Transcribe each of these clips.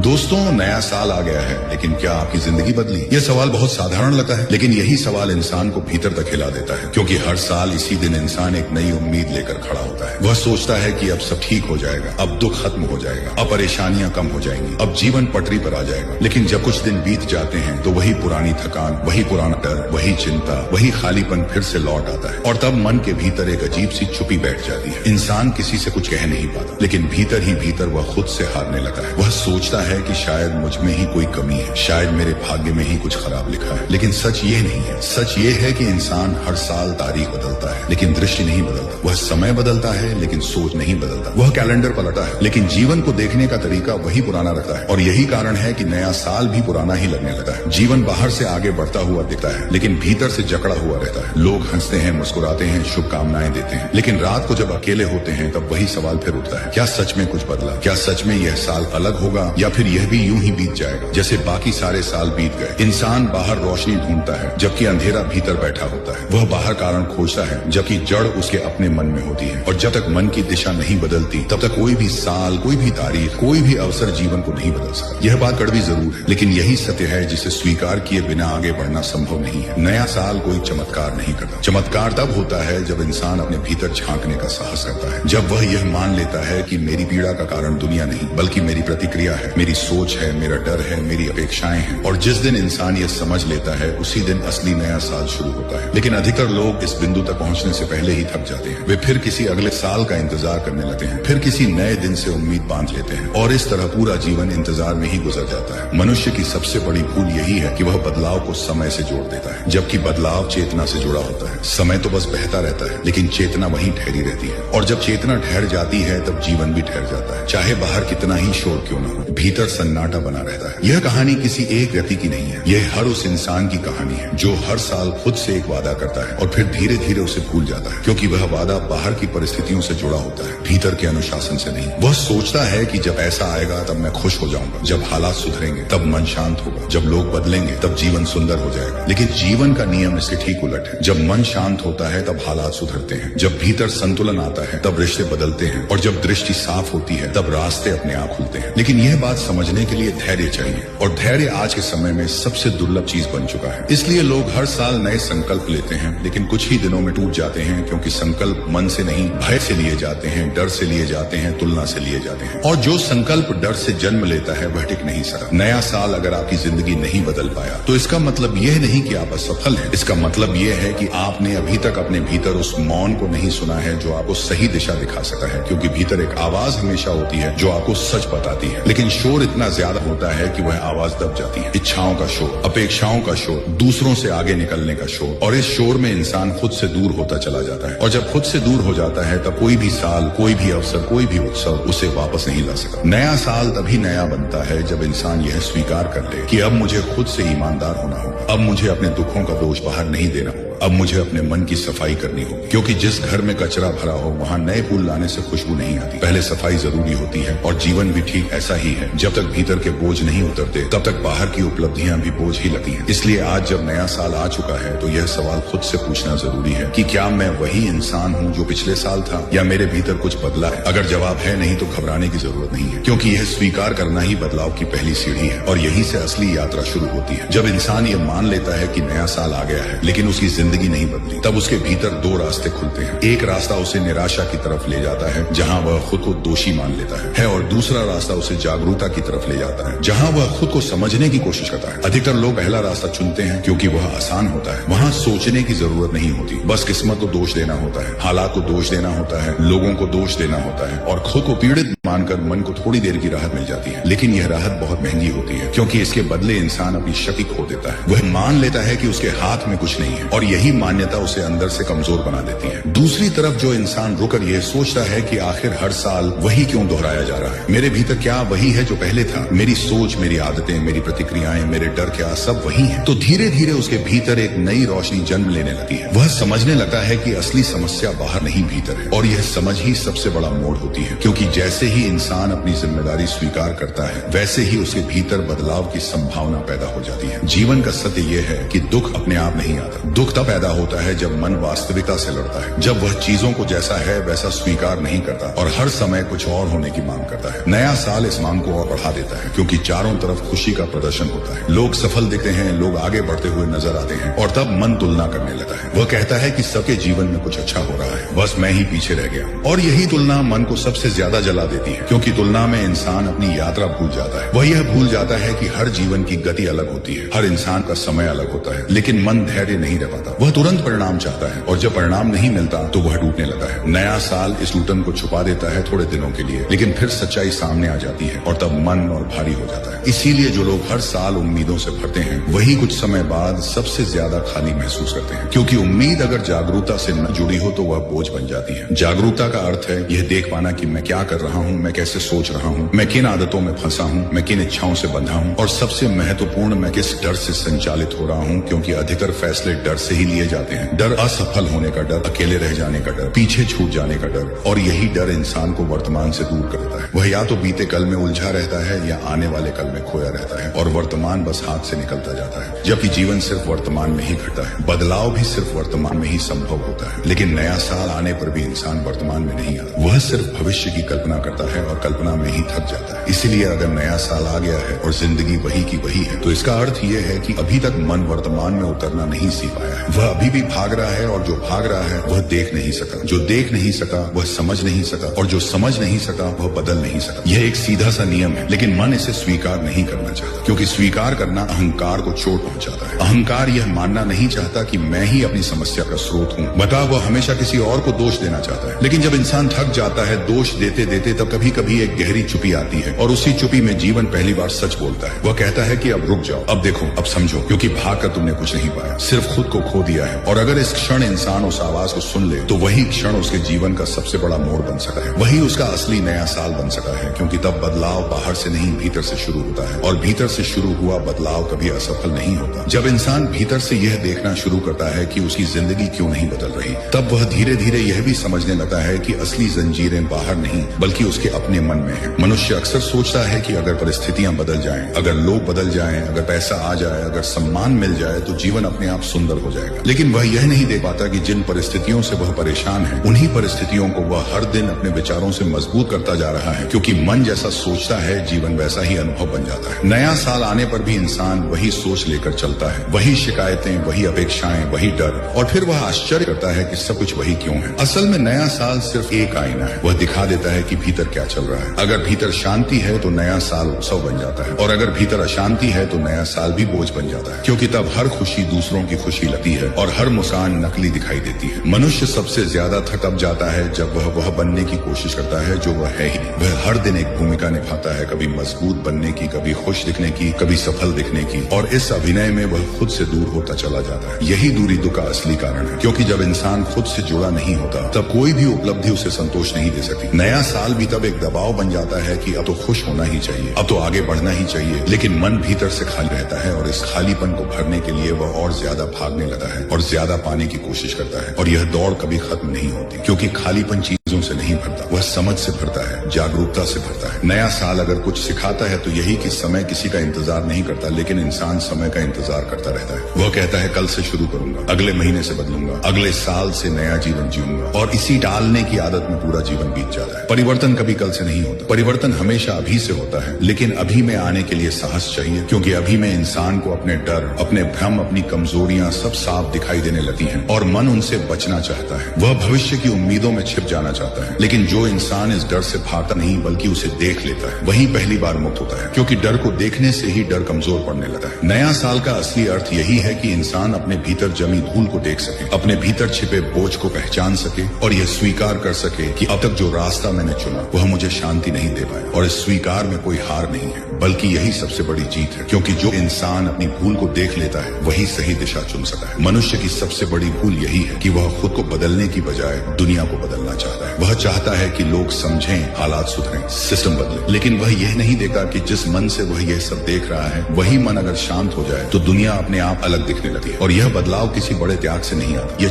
दोस्तों, नया साल आ गया है, लेकिन क्या आपकी जिंदगी बदली? यह सवाल बहुत साधारण लगता है, लेकिन यही सवाल इंसान को भीतर तक हिला देता है, क्योंकि हर साल इसी दिन इंसान एक नई उम्मीद लेकर खड़ा होता है। वह सोचता है कि अब सब ठीक हो जाएगा, अब दुख खत्म हो जाएगा, अब परेशानियां कम हो जाएंगी, अब जीवन पटरी पर आ जाएगा। लेकिन जब कुछ दिन बीत जाते हैं तो वही पुरानी थकान, वही पुराना डर, वही चिंता, वही खालीपन फिर से लौट आता है और तब मन के भीतर एक अजीब सी चुप्पी बैठ जाती है। इंसान किसी से कुछ कह नहीं पाता, लेकिन भीतर ही भीतर वह खुद से हारने लगा है। वह सोचता है कि शायद मुझ में ही कोई कमी है, शायद मेरे भाग्य में ही कुछ खराब लिखा है। लेकिन सच ये नहीं है। सच ये है कि इंसान हर साल तारीख बदलता है, लेकिन दृष्टि नहीं बदलता। वह समय बदलता है, लेकिन सोच नहीं बदलता। वह कैलेंडर पलटा है, लेकिन जीवन को देखने का तरीका वही पुराना रहता है। और यही कारण है कि नया साल भी पुराना ही लगने लगता है। जीवन बाहर से आगे बढ़ता हुआ दिखता है, लेकिन भीतर से जकड़ा हुआ रहता है। लोग हंसते हैं, मुस्कुराते हैं, शुभकामनाएं देते हैं, लेकिन रात को जब अकेले होते हैं तब वही सवाल फिर उठता है, क्या सच में कुछ बदला? क्या सच में यह साल अलग होगा, या फिर यह भी यूं ही बीत जाएगा जैसे बाकी सारे साल बीत गए? इंसान बाहर रोशनी ढूंढता है, जबकि अंधेरा भीतर बैठा होता है। वह बाहर कारण खोजता है, जबकि जड़ उसके अपने मन में होती है। और जब तक मन की दिशा नहीं बदलती, तब तक कोई भी साल, कोई भी तारीख, कोई भी अवसर जीवन को नहीं बदल सकता। यह बात कड़वी जरूर है, लेकिन यही सत्य है जिसे स्वीकार किए बिना आगे बढ़ना संभव नहीं है। नया साल कोई चमत्कार नहीं करता। चमत्कार तब होता है जब इंसान अपने भीतर झांकने का साहस करता है, जब वह यह मान लेता है कि मेरी पीड़ा का कारण दुनिया नहीं, बल्कि मेरी प्रतिक्रिया है, मेरी सोच है, मेरा डर है, मेरी अपेक्षाएं हैं। और जिस दिन इंसान यह समझ लेता है, उसी दिन असली नया साल शुरू होता है। लेकिन अधिकतर लोग इस बिंदु तक पहुंचने से पहले ही थक जाते हैं। वे फिर किसी अगले साल का इंतजार करने लगते हैं, फिर किसी नए दिन से उम्मीद बांध लेते हैं, और इस तरह पूरा जीवन इंतजार में ही गुजर जाता है। मनुष्य की सबसे बड़ी भूल यही है कि वह बदलाव को समय से जोड़ देता है, जबकि बदलाव चेतना से जुड़ा होता है। समय तो बस बहता रहता है, लेकिन चेतना वहीं ठहरी रहती है। और जब चेतना ठहर जाती है, तब जीवन भी ठहर जाता है, चाहे बाहर कितना ही शोर क्यों न हो। भीतर सन्नाटा बना रहता है। यह कहानी किसी एक व्यक्ति की नहीं है, यह हर उस इंसान की कहानी है जो हर साल खुद से एक वादा करता है और फिर धीरे धीरे उसे भूल जाता है, क्योंकि वह वादा बाहर की परिस्थितियों से जुड़ा होता है, भीतर के अनुशासन से नहीं। वह सोचता है कि जब ऐसा आएगा तब मैं खुश हो जाऊंगा, जब हालात सुधरेंगे तब मन शांत होगा, जब लोग बदलेंगे तब जीवन सुंदर हो जाएगा। लेकिन जीवन का नियम इसके ठीक उलट है। जब मन शांत होता है तब हालात सुधरते हैं, जब भीतर संतुलन आता है तब रिश्ते बदलते हैं, और जब दृष्टि साफ होती है तब रास्ते अपने आप खुलते हैं। लेकिन यह बात समझने के लिए धैर्य चाहिए, और धैर्य आज के समय में सबसे दुर्लभ चीज बन चुका है। इसलिए लोग हर साल नए संकल्प लेते हैं, लेकिन कुछ ही दिनों में टूट जाते हैं, क्योंकि संकल्प मन से नहीं, भय से लिए जाते हैं, डर से लिए जाते हैं, तुलना से लिए जाते हैं। और जो संकल्प डर से जन्म लेता है वह टिक नहीं सकता। नया साल अगर आपकी जिंदगी नहीं बदल पाया, तो इसका मतलब यह नहीं कि आप असफल हैं। इसका मतलब यह है कि आपने अभी तक अपने भीतर उस मौन को नहीं सुना है जो आपको सही दिशा दिखा सकता है, क्योंकि भीतर एक आवाज हमेशा होती है जो आपको सच बताती है, लेकिन शोर इतना ज्यादा होता है कि वह आवाज दब जाती है। इच्छाओं का शोर, अपेक्षाओं का शोर, दूसरों से आगे निकलने का शोर, और इस शोर में इंसान खुद से दूर होता चला जाता है। और जब खुद से दूर हो जाता है तब कोई भी साल, कोई भी अवसर, कोई भी उत्सव उसे वापस नहीं ला सकता। नया साल तभी नया बनता है जब इंसान यह स्वीकार कर ले कि अब मुझे खुद से ईमानदार होना होगा, अब मुझे अपने दुखों का दोष बाहर नहीं देना होगा, अब मुझे अपने मन की सफाई करनी होगी, क्योंकि जिस घर में कचरा भरा हो वहाँ नए फूल लाने से खुशबू नहीं आती। पहले सफाई जरूरी होती है, और जीवन भी ठीक ऐसा ही है। जब तक भीतर के बोझ नहीं उतरते, तब तक बाहर की उपलब्धियां भी बोझ ही लगती हैं। इसलिए आज जब नया साल आ चुका है, तो यह सवाल खुद से पूछना जरूरी है कि क्या मैं वही इंसान हूँ जो पिछले साल था, या मेरे भीतर कुछ बदला है? अगर जवाब है नहीं, तो घबराने की जरूरत नहीं है, क्योंकि यह स्वीकार करना ही बदलाव की पहली सीढ़ी है, और यहीं से असली यात्रा शुरू होती है। जब इंसान ये मान लेता है कि नया साल आ गया है, लेकिन उसकी जिंदगी नहीं बदली, तब उसके भीतर दो रास्ते खुलते हैं। एक रास्ता उसे निराशा की तरफ ले जाता है, जहां वह खुद को दोषी मान लेता है, और दूसरा रास्ता उसे जागरूकता की तरफ ले जाता है, जहां वह खुद को समझने की कोशिश करता है। अधिकतर लोग पहला रास्ता चुनते हैं क्योंकि वह आसान होता है। वहां सोचने की जरूरत नहीं होती, बस किस्मत को दोष देना होता है, हालात को दोष देना होता है, लोगों को दोष देना होता है, और खुद को पीड़ित मानकर मन को थोड़ी देर की राहत मिल जाती है। लेकिन यह राहत बहुत महंगी होती है, क्योंकि इसके बदले इंसान अपनी शक्ति खो देता है। वह मान लेता है कि उसके हाथ में कुछ नहीं है, और यही मान्यता उसे अंदर से कमजोर बना देती है। दूसरी तरफ जो इंसान रुकर यह सोचता है कि आखिर हर साल वही क्यों दोहराया जा रहा है, मेरे भीतर क्या वही है जो पहले था, मेरी सोच, मेरी आदतें, मेरी प्रतिक्रियाएं, मेरे डर क्या सब वही हैं, तो धीरे धीरे उसके भीतर एक नई रोशनी जन्म लेने लगती है। वह समझने लगता है कि असली समस्या बाहर नहीं भीतर है, और यह समझ ही सबसे बड़ा मोड़ होती है, क्योंकि जैसे ही इंसान अपनी जिम्मेदारी स्वीकार करता है, वैसे ही उसके भीतर बदलाव की संभावना पैदा हो जाती है। जीवन का सत्य यह है कि दुख अपने आप नहीं आता। दुख तब पैदा होता है जब मन वास्तविकता से लड़ता है, जब वह चीजों को जैसा है वैसा स्वीकार नहीं करता और हर समय कुछ और होने की मांग करता है। नया साल इस मांग को और बढ़ा देता है, क्योंकि चारों तरफ खुशी का प्रदर्शन होता है। लोग सफल दिखते हैं, लोग आगे बढ़ते हुए नजर आते हैं और तब मन तुलना करने लगता है। वह कहता है कि सबके जीवन में कुछ अच्छा हो रहा है, बस मैं ही पीछे रह गया। और यही तुलना मन को सबसे ज्यादा जला देती है, क्योंकि तुलना में इंसान अपनी यात्रा भूल जाता है। वह यह भूल जाता है कि हर जीवन की गति अलग होती है, हर इंसान का समय अलग होता है, लेकिन मन धैर्य नहीं रह पाता। वह तुरंत परिणाम चाहता है और जब परिणाम नहीं मिलता तो वह टूटने लगता है। नया साल इस टूटन को छुपा देता है थोड़े दिनों के लिए, लेकिन फिर सच्चाई सामने आ जाती है और तब मन और भारी हो जाता है। इसीलिए जो लोग हर साल उम्मीदों से भरते हैं वही कुछ समय बाद सबसे ज्यादा खाली महसूस करते हैं, क्योंकि उम्मीद अगर जागरूकता से न जुड़ी हो तो वह बोझ बन जाती है। जागरूकता का अर्थ है यह देख पाना कि मैं क्या कर रहा हूँ, मैं कैसे सोच रहा हूँ, मैं किन आदतों में फंसा हूँ, मैं किन इच्छाओं से बंधा हूँ और सबसे महत्वपूर्ण मैं किस डर से संचालित हो रहा हूँ, क्योंकि अधिकतर फैसले डर से ही लिए जाते हैं। डर असफल होने का डर, अकेले रह जाने का डर, पीछे छूट जाने का डर, और यही डर इंसान को वर्तमान से दूर कर देता है। वह या तो बीते कल में उलझा रहता है या आने वाले कल में खोया रहता है और वर्तमान बस हाथ से निकलता जाता है। जबकि जीवन सिर्फ वर्तमान में ही घटता है, बदलाव भी सिर्फ वर्तमान में ही संभव होता है। लेकिन नया साल आने पर भी इंसान वर्तमान में नहीं आता, वह सिर्फ भविष्य की कल्पना करता है और कल्पना में ही थक जाता है। इसीलिए अगर नया साल आ गया है और जिंदगी वही की वही है तो इसका अर्थ यह है कि अभी तक मन वर्तमान में उतरना नहीं सीख पाया है। वह अभी भी भाग रहा है और जो भाग रहा है वह देख नहीं सका, जो देख नहीं सका वह समझ नहीं सका और जो समझ नहीं सका वह बदल नहीं सका। यह एक सीधा सा नियम है, लेकिन मन इसे स्वीकार नहीं करना चाहता, क्योंकि स्वीकार करना अहंकार को चोट पहुंचाता है। अहंकार यह मानना नहीं चाहता कि मैं ही अपनी समस्या का स्रोत हूँ। बता, वह हमेशा किसी और को दोष देना चाहता है। लेकिन जब इंसान थक जाता है दोष देते देते तब कभी कभी एक गहरी चुप्पी आती है और उसी चुप्पी में जीवन पहली बार सच बोलता है। वह कहता है कि अब रुक जाओ, अब देखो, अब समझो, क्योंकि भाग कर तुमने कुछ नहीं पाया, सिर्फ खुद को खो दिया है। और अगर इस क्षण इंसान उस आवाज को सुन ले तो वही क्षण उसके जीवन का सबसे बड़ा मोड़ बन सका है, वही उसका असली नया साल बन सका है, क्योंकि तब बदलाव बाहर से नहीं भीतर से शुरू होता है और भीतर से शुरू हुआ बदलाव कभी असफल नहीं होता। जब इंसान भीतर से यह देखना शुरू करता है कि उसकी जिंदगी क्यों नहीं बदल रही, तब वह धीरे धीरे यह भी समझने लगता है कि असली जंजीरें बाहर नहीं बल्कि उसके अपने मन में है। मनुष्य अक्सर सोचता है कि अगर परिस्थितियां बदल जाएं, अगर लोग बदल जाएं, अगर पैसा आ जाए, अगर सम्मान मिल जाए तो जीवन अपने आप सुंदर हो जाएगा। लेकिन वह यह नहीं देख पाता कि जिन परिस्थितियों से वह परेशान है उन्हीं परिस्थितियों को वह हर दिन अपने विचारों से मजबूत करता जा रहा है, क्योंकि मन जैसा सोचता है जीवन वैसा ही अनुभव बन जाता है। नया साल आने पर भी इंसान वही सोच लेकर चलता है, वही शिकायतें, वही अपेक्षाएं, वही डर, और फिर वह आश्चर्य करता है कि सब कुछ वही क्यों है। असल में नया साल सिर्फ एक आईना है, वह दिखा देता है कि भीतर क्या चल रहा है। अगर भीतर शांति है तो नया साल उत्सव बन जाता है, और अगर भीतर अशांति है तो नया साल भी बोझ बन जाता है, क्योंकि तब हर खुशी दूसरों की खुशी लगती है और हर मुस्कान नकली दिखाई देती है। मनुष्य सबसे ज्यादा थक जाता है जब वह बनने की कोशिश करता है जो वह है ही नहीं। वह हर दिन एक भूमिका निभाता है, कभी मजबूत बनने की, कभी खुश दिखने की, कभी सफल दिखने की, और इस अभिनय में वह खुद से दूर होता चला जाता है। यही दूरी दुख का असली कारण है, क्योंकि जब इंसान खुद से जुड़ा नहीं होता तब कोई भी उपलब्धि उसे संतोष नहीं दे सकती। नया साल भी तब एक दबाव बन जाता है कि अब तो खुश होना ही चाहिए, अब तो आगे बढ़ना ही चाहिए, लेकिन मन भीतर से खाली रहता है और इस खालीपन को भरने के लिए वह और ज्यादा भागने लगता है और ज्यादा पाने की कोशिश करता है, और यह दौड़ कभी खत्म नहीं होती, क्योंकि खालीपन चीजों से नहीं भरता, वह समझ से भरता है, जागरूकता से भरता है। नया साल अगर कुछ सिखाता है तो यही कि समय किसी का इंतजार नहीं करता, लेकिन इंसान समय का इंतजार करता रहता है। वह कहता है कल से शुरू करूंगा, अगले महीने से बदलूंगा, अगले साल से नया जीवन जीऊंगा, और इसी टालने की आदत में पूरा जीवन बीत जाता है। परिवर्तन कभी कल से नहीं होता, परिवर्तन हमेशा अभी से होता है, लेकिन अभी में आने के लिए साहस चाहिए, क्योंकि अभी में इंसान को अपने डर, अपने भ्रम, अपनी कमजोरियां सब साफ दिखाई देने लगती हैं और मन उनसे बचना चाहता है। वह भविष्य की उम्मीदों में छिप जाना चाहता है, लेकिन जो इंसान इस डर से भागता नहीं बल्कि उसे देख लेता है वही पहली बार मुक्त होता है, क्योंकि डर को देखने से ही डर कमजोर पड़ने लगता है। नया साल का असली अर्थ यही है कि इंसान अपने भीतर जमी धूल को देख सके, अपने भीतर छिपे बोझ को पहचान सके और यह स्वीकार कर सके कि अब तक जो रास्ता मैंने चुना वह मुझे शांति नहीं दे पाया, और इस स्वीकार में कोई हार नहीं है बल्कि यही सबसे बड़ी जीत है, क्योंकि जो इंसान अपनी भूल को देख लेता है वही सही दिशा चुन सकता है। मनुष्य की सबसे बड़ी भूल यही है कि वह खुद को बदलने की बजाय दुनिया को बदलना चाहता है। वह चाहता है कि लोग समझें, हालात सुधरे, सिस्टम बदले। लेकिन वह यह नहीं देखा कि जिस मन से वह यह सब देख रहा है वही मन अगर शांत हो जाए तो दुनिया अपने आप अलग दिखने लगती है। और यह बदलाव किसी बड़े त्याग से नहीं आता, यह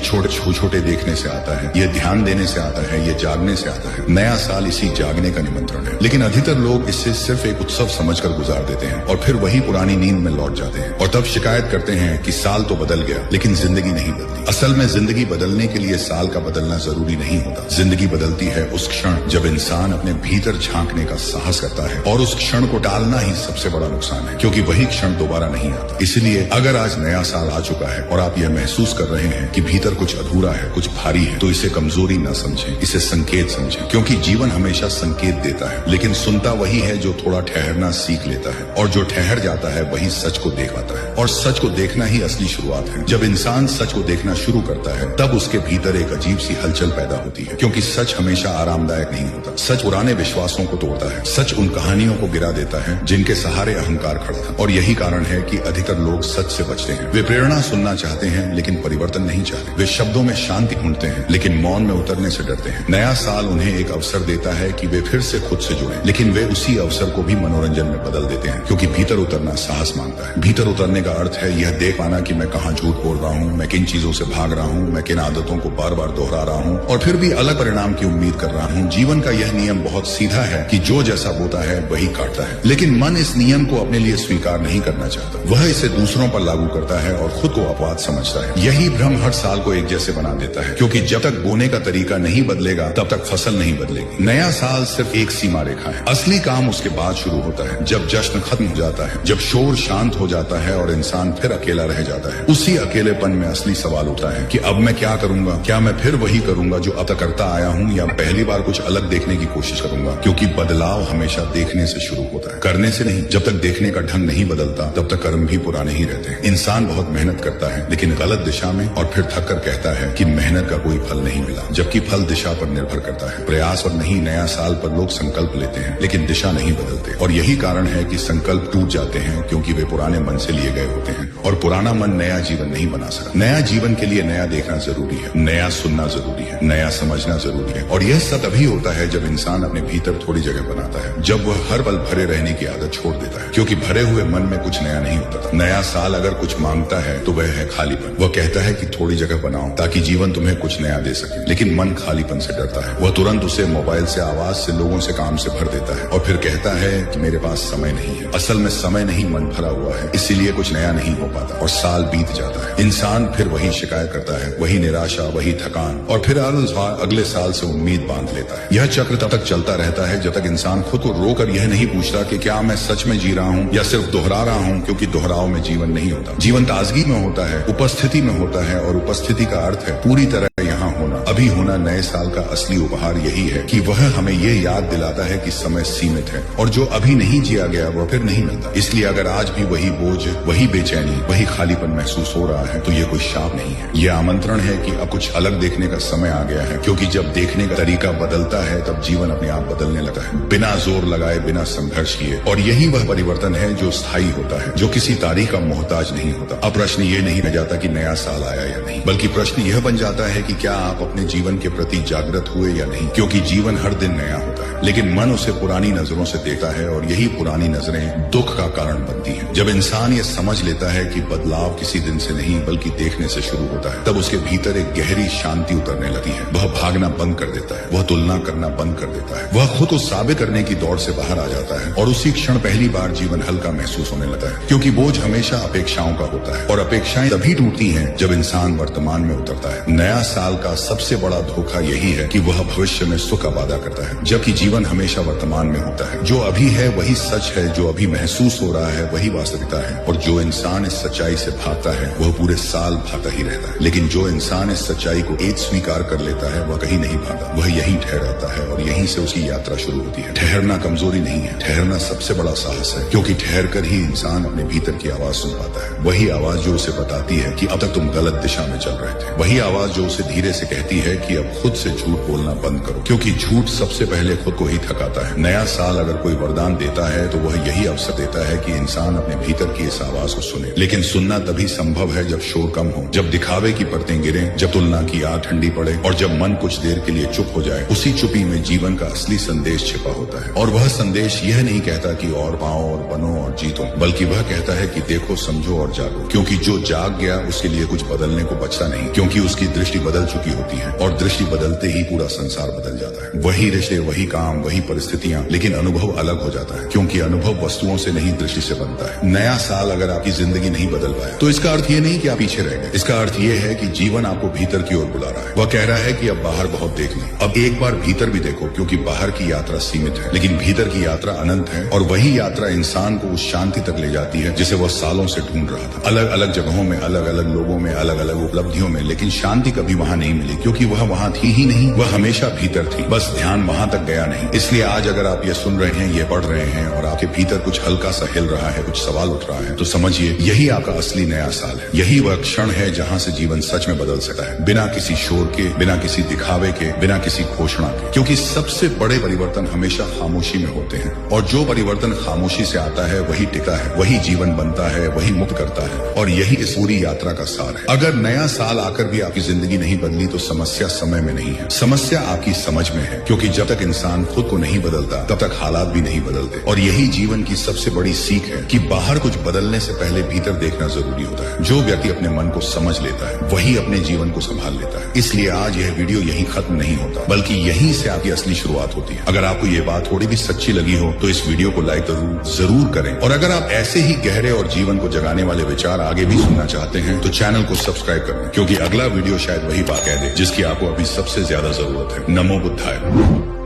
छोटे देखने से आता है, यह ध्यान देने से आता है, यह जागने से आता है। नया साल इसी जागने का निमंत्रण है। लेकिन अधिकतर लोग इससे सिर्फ एक उत्सव समझकर गुजार देते हैं और फिर वही पुरानी नींद में लौट जाते हैं और तब शिकायत करते हैं कि साल तो बदल गया लेकिन जिंदगी नहीं बदली। असल में जिंदगी बदलने के लिए साल का बदलना जरूरी नहीं होता। जिंदगी बदलती है उस क्षण जब इंसान अपने भीतर झांकने का साहस करता है, और उस क्षण को टालना ही सबसे बड़ा नुकसान है, क्योंकि वही क्षण दोबारा नहीं आता। इसलिए अगर आज नया साल आ चुका है और आप यह महसूस कर रहे हैं कि भीतर कुछ अधूरा है, कुछ भारी है, तो इसे कमजोरी न समझें, इसे संकेत समझें। क्योंकि जीवन हमेशा संकेत देता है, लेकिन सुनता वही है जो थोड़ा ठहरना सीख लेता है, और जो ठहर जाता है वही सच को देख पाता है। और सच को देखना ही असली शुरुआत है। जब इंसान सच को देखना शुरू करता है तब उसके भीतर एक अजीब सी हलचल पैदा होती है, क्योंकि सच हमेशा आरामदायक नहीं होता। सच पुराने विश्वासों को तोड़ता है, सच उन कहानियों को गिरा देता है जिनके सहारे अहंकार खड़ा था। और यही कारण है कि अधिकतर लोग सच से बचते हैं। वे प्रेरणा सुनना चाहते हैं लेकिन परिवर्तन नहीं चाहते। वे शब्दों में शांति ढूंढते हैं लेकिन मौन में उतरने से डरते हैं। नया साल उन्हें एक अवसर देता है कि वे फिर से खुद से जुड़ें, लेकिन वे उसी अवसर को भी मनोरंजन में बदल देते हैं, क्योंकि भीतर उतरना साहस मांगता है। भीतर उतरने का अर्थ है यह देख पाना कि मैं कहाँ झूठ बोल रहा हूँ, मैं किन चीजों से भाग रहा हूँ, मैं किन आदतों को बार बार दोहरा रहा हूँ और फिर भी अलग परिणाम की उम्मीद कर रहा हूँ। जीवन का यह नियम बहुत सीधा है कि जो जैसा बोता है वही काटता है, लेकिन मन इस नियम को अपने लिए स्वीकार नहीं करना चाहता। वह इसे दूसरों पर लागू करता है और खुद को अपवाद समझता है। यही भ्रम हर साल को एक जैसे बना देता है, क्योंकि जब तक बोने का तरीका नहीं बदलेगा तब तक फसल नहीं बदलेगी। नया साल सिर्फ एक सीमा रेखा है, असली काम उसके बाद शुरू होता है, जब जश्न खत्म हो जाता है, जब शोर शांत हो जाता है और इंसान फिर अकेला रह जाता है। उसी अकेलेपन में असली सवाल उठता है कि अब मैं क्या करूंगा? क्या मैं फिर वही करूंगा जो अब तक करता आया हूँ, या पहली बार कुछ अलग देखने की कोशिश करूंगा? क्योंकि बदलाव हमेशा देखने से शुरू होता है, करने से नहीं। जब तक देखने का ढंग नहीं बदलता तब तक कर्म भी पुराने ही रहते हैं। इंसान बहुत मेहनत करता है लेकिन गलत दिशा में, और फिर थक कर कहता है कि मेहनत का कोई फल नहीं मिला, जबकि फल दिशा पर निर्भर करता है। प्रयास पर नहीं, नया साल पर लोग संकल्प लेते हैं लेकिन दिशा नहीं बदलते, और यही कारण है कि संकल्प टूट जाते हैं, क्योंकि वे पुराने मन से लिए गए होते हैं और पुराना मन नया जीवन नहीं बना सकता। नया जीवन के लिए नया देखना जरूरी है, नया सुनना जरूरी है, नया समझना जरूरी है। और यह सब तभी होता है जब इंसान अपने भीतर थोड़ी जगह बनाता है, जब वह हर पल भरे रहने की आदत छोड़ देता है, क्योंकि भरे हुए मन में कुछ नया नहीं होता। नया साल अगर कुछ मांगता है तो वह है खालीपन। वह कहता है कि थोड़ी जगह बनाओ ताकि जीवन तुम्हें कुछ नया दे सके, लेकिन मन खालीपन से डरता है। वह तुरंत उसे मोबाइल से, आवाज से, लोगों से, काम से भर देता है और फिर कहता है कि मेरे पास समय नहीं है। असल में समय नहीं, मन भरा हुआ है, इसीलिए कुछ नया नहीं हो पाता और साल बीत जाता है। इंसान फिर वही शिकायत करता है, वही निराशा, वही थकान, और फिर अगले साल से उम्मीद बांध लेता है। यह चक्र तब तक चलता रहता है जब तक इंसान खुद को रोकर यह नहीं पूछता कि क्या मैं सच में जी रहा हूँ या सिर्फ दोहरा रहा हूँ, क्योंकि दोहराव में जीवन नहीं होता। जीवन ताजगी में होता है, उपस्थिति में होता है, और उपस्थिति का अर्थ है पूरी तरह यहाँ होना, अभी होना। नए साल का असली उपहार यही है कि वह हमें ये याद दिलाता है कि समय सीमित है और जो अभी नहीं जिया गया वह फिर नहीं मिलता। इसलिए अगर आज भी वही बोझ, वही बेचैनी, वही खालीपन महसूस हो रहा है तो ये कोई शाप नहीं है, ये आमंत्रण है कि अब कुछ अलग देखने का समय आ गया है। क्योंकि जब देखने का तरीका बदलता है तब जीवन अपने आप बदलने लगता है, बिना जोर लगाए, बिना संघर्ष किए। और यही वह परिवर्तन है जो स्थायी होता है, जो किसी तारीख का मोहताज नहीं होता। अब प्रश्न ये नहीं रह जाता कि नया साल आया या नहीं, बल्कि प्रश्न यह बन जाता है कि क्या आप अपने जीवन के प्रति जागृत हुए या नहीं। क्योंकि जीवन हर दिन नया होता है, लेकिन मन उसे पुरानी नजरों से देखता है और यही पुरानी नजरें दुख का कारण बनती हैं। जब इंसान ये समझ लेता है कि बदलाव किसी दिन से नहीं बल्कि देखने से शुरू होता है, तब उसके भीतर एक गहरी शांति उतरने लगती है। वह भागना बंद कर देता है, वह तुलना करना बंद कर देता है, वह खुद को साबित करने की दौड़ से बाहर आ जाता है, और उसी क्षण पहली बार जीवन हल्का महसूस होने लगता है। क्योंकि बोझ हमेशा अपेक्षाओं का होता है और अपेक्षाएं तभी टूटती हैं जब इंसान वर्तमान में उतरता है। नया साल का सबसे बड़ा धोखा यही है कि वह भविष्य में सुख का वादा करता है, जबकि जीवन हमेशा वर्तमान में होता है। जो अभी है वही सच है, जो अभी महसूस हो रहा है वही वास्तविकता है। और जो इंसान इस सच्चाई से भागता है वह पूरे साल भागता ही रहता है, लेकिन जो इंसान इस सच्चाई को एक स्वीकार कर लेता है वह कहीं नहीं भागा, वह यहीं ठहराता है और यहीं से उसकी यात्रा शुरू होती है। ठहरना कमजोरी नहीं है, ठहरना सबसे बड़ा साहस है, क्योंकि ठहर कर ही इंसान अपने भीतर की आवाज सुन पाता है। वही आवाज जो उसे बताती है कि अब तक तुम गलत दिशा में चल रहे थे, वही आवाज जो उसे धीरे से कहती है कि अब खुद से झूठ बोलना बंद करो, क्योंकि झूठ सबसे पहले खुद को ही थकाता है। नया साल अगर कोई वरदान देता है तो वह यही अवसर देता है कि इंसान अपने भीतर की इस आवाज को सुने, लेकिन सुनना तभी संभव है जब शोर कम हो, जब दिखावे की परतें गिरे, जब तुलना की आग ठंडी पड़े और जब मन कुछ देर के लिए चुप हो जाए। उसी चुप्पी में जीवन का असली संदेश छिपा होता है, और वह संदेश यह नहीं कहता कि और पाओ और बनो और जीतो, बल्कि वह कहता है कि देखो, समझो और जागो, क्योंकि जो जाग गया उसके लिए कुछ बदलने को बचता नहीं, क्योंकि उसकी दृष्टि बदल चुकी होती है, और दृष्टि बदलते ही पूरा संसार बदल जाता है। वही रिश्ते, वही काम, वही परिस्थितियां, लेकिन अनुभव अलग हो जाता है, क्योंकि अनुभव वस्तुओं से नहीं दृष्टि से बनता है। नया साल अगर आपकी जिंदगी नहीं बदल पाया तो इसका अर्थ ये नहीं कि आप पीछे रह गए, इसका अर्थ ये है कि जीवन आपको भीतर की ओर बुला रहा है। वह कह रहा है कि अब बाहर बहुत देख ली, अब एक बार भीतर भी देखो, क्योंकि बाहर की यात्रा सीमित है लेकिन भीतर की यात्रा अनंत है, और वही यात्रा इंसान को उस शांति तक ले जाती है जिसे वह सालों से ढूंढ रहा था। अलग अलग जगहों में, अलग अलग लोगों में, अलग अलग उपलब्धियों में, लेकिन शांति कभी वहां नहीं मिली, क्योंकि वह वहां थी ही नहीं, वह हमेशा भीतर थी, बस ध्यान वहां तक गया नहीं। इसलिए आज अगर आप ये सुन रहे हैं, ये पढ़ रहे हैं और आपके भीतर कुछ हल्का सा हिल रहा है, कुछ सवाल उठ रहा है, तो समझिए यही आपका असली नया साल है। यही वह क्षण है जहां से जीवन सच में बदल सकता है, बिना किसी शोर के, बिना किसी दिखावे के, बिना किसी घोषणा के, क्योंकि सबसे बड़े परिवर्तन हमेशा खामोशी में होते हैं, और जो परिवर्तन खामोशी से आता है वही टिका है, वही जीवन बनता है, वही मुक्त करता है, और यही इस पूरी यात्रा का सार है। अगर नया साल आकर भी आपकी जिंदगी नहीं बदली तो समस्या समय में नहीं है, समस्या आपकी समझ में है, क्योंकि जब तक इंसान खुद को नहीं बदलता तब तक हालात भी नहीं बदलते। और यही जीवन की सबसे बड़ी सीख है कि बाहर कुछ बदलने से पहले भीतर देखना जरूरी होता है। जो व्यक्ति अपने मन को समझ लेता है वही अपने जीवन को संभाल लेता है। इसलिए आज यह वीडियो यहीं खत्म नहीं होता, बल्कि यहीं से आपकी असली शुरुआत होती है। अगर आपको ये बात थोड़ी भी सच्ची लगी हो तो इस वीडियो को लाइक जरूर करें, और अगर आप ऐसे ही गहरे और जीवन को जगाने वाले विचार आगे भी सुनना चाहते हैं तो चैनल को सब्सक्राइब करें, क्योंकि अगला वीडियो शायद वही बात कह दे जिसकी आपको अभी सबसे ज्यादा जरूरत है। नमो बुद्धाय।